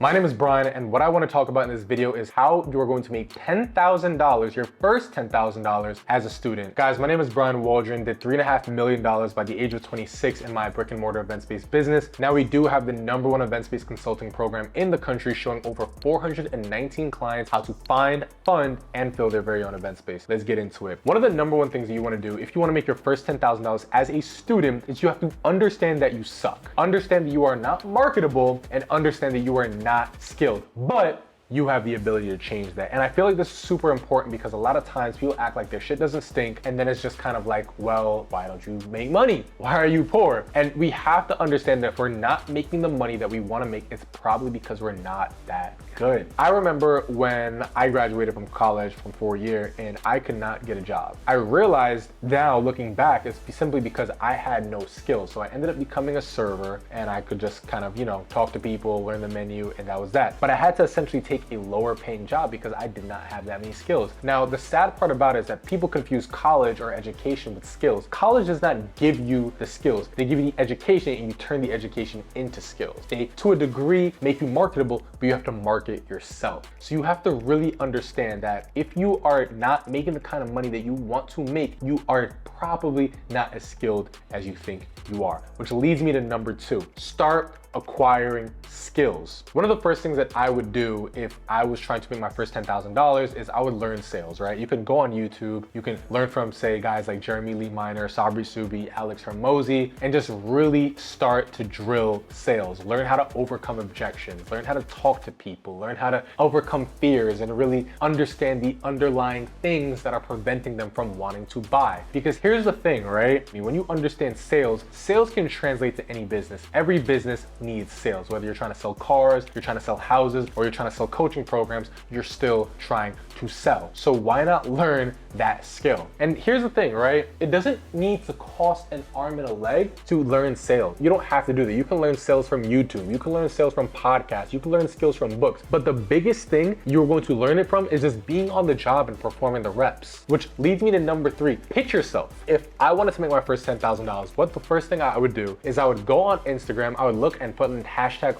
My name is Brian, and what I want to talk about in this video is how you are going to make $10,000, your first $10,000 as a student. Guys, my name is Brian Waldron, did $3.5 million by the age of 26 in my brick and mortar event-based business. Now we do have the #1 event-based consulting program in the country, showing over 419 clients how to find, fund, and fill their very own event space. Let's get into it. One of the #1 things that you want to do if you want to make your first $10,000 as a student is you have to understand that you suck. Understand that you are not marketable, and understand that you are not skilled, but you have the ability to change that. And I feel like this is super important because a lot of times people act like their shit doesn't stink, and then it's just kind of like, well, why don't you make money? Why are you poor? And we have to understand that if we're not making the money that we want to make, it's probably because we're not that good. I remember when I graduated from college from 4-year and I could not get a job. I realized now looking back, it's simply because I had no skills. So I ended up becoming a server, and I could just kind of, talk to people, learn the menu, and that was that. But I had to essentially take a lower paying job because I did not have that many skills. Now, the sad part about it is that people confuse college or education with skills. College does not give you the skills. They give you the education, and you turn the education into skills. They, to a degree, make you marketable, but you have to market yourself. So you have to really understand that if you are not making the kind of money that you want to make, you are probably not as skilled as you think you are. Which leads me to #2. Start acquiring skills. One of the first things that I would do if I was trying to make my first $10,000 is I would learn sales, right? You can go on YouTube, you can learn from, say, guys like Jeremy Lee Minor, Sabri Subi, Alex Hormozi, and just really start to drill sales. Learn how to overcome objections, learn how to talk to people, learn how to overcome fears, and really understand the underlying things that are preventing them from wanting to buy. Because here's the thing, right? When you understand sales, sales can translate to any business. Every business needs sales. Whether you're trying to sell cars, you're trying to sell houses, or you're trying to sell coaching programs, you're still trying to sell. So why not learn that skill? And here's the thing, right? It doesn't need to cost an arm and a leg to learn sales. You don't have to do that. You can learn sales from YouTube. You can learn sales from podcasts. You can learn skills from books. But the biggest thing you're going to learn it from is just being on the job and performing the reps. Which leads me to #3. Pitch yourself. If I wanted to make my first $10,000, what the first thing I would do is I would go on Instagram, I would look and put in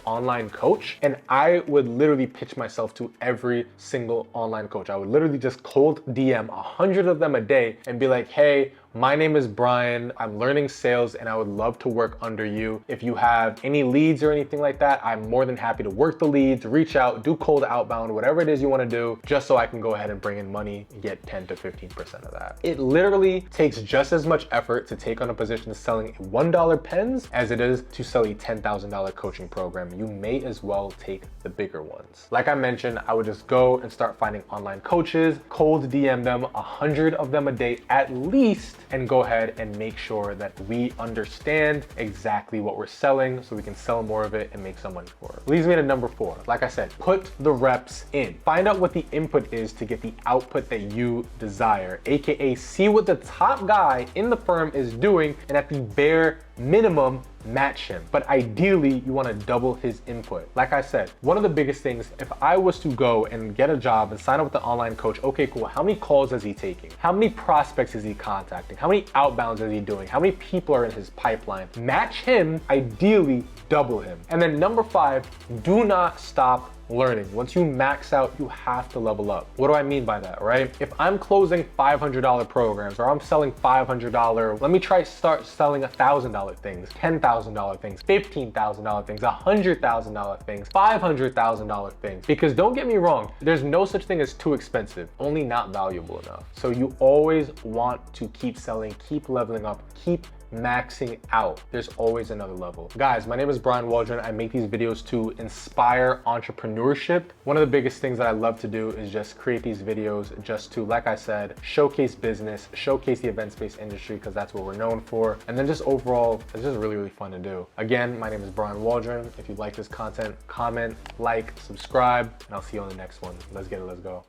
#online-coach, and I would literally pitch myself to every single online coach. I would literally just cold DM 100 of them a day and be like, hey, my name is Brian, I'm learning sales, and I would love to work under you. If you have any leads or anything like that, I'm more than happy to work the leads, reach out, do cold outbound, whatever it is you want to do, just so I can go ahead and bring in money and get 10 to 15% of that. It literally takes just as much effort to take on a position selling $1 pens as it is to sell a $10,000 coaching program. You may as well take the bigger ones. Like I mentioned, I would just go and start finding online coaches, cold DM them 100 of them a day at least, and go ahead and make sure that we understand exactly what we're selling so we can sell more of it and make some money for it. Leads me to #4. Like I said, put the reps in. Find out what the input is to get the output that you desire, AKA see what the top guy in the firm is doing, and at the bare minimum, match him. But ideally, you want to double his input. Like I said, one of the biggest things, if I was to go and get a job and sign up with the online coach, okay, cool, how many calls is he taking? How many prospects is he contacting? How many outbounds is he doing? How many people are in his pipeline? Match him, ideally double him. And then #5, do not stop learning. Once you max out, you have to level up. What do I mean by that, right? If I'm closing $500 programs, or I'm selling $500, let me start selling $1,000 things, $10,000 things, $15,000 things, $100,000 things, $500,000 things. Because don't get me wrong, there's no such thing as too expensive, only not valuable enough. So you always want to keep selling, keep leveling up, keep maxing out. There's always another level. Guys, my name is Brian Waldron. I make these videos to inspire entrepreneurship. One of the biggest things that I love to do is just create these videos just to, like I said, showcase business, showcase the event space industry, because that's what we're known for. And then just overall, it's just really, really fun to do. Again, my name is Brian Waldron. If you like this content, comment, like, subscribe, and I'll see you on the next one. Let's get it, let's go.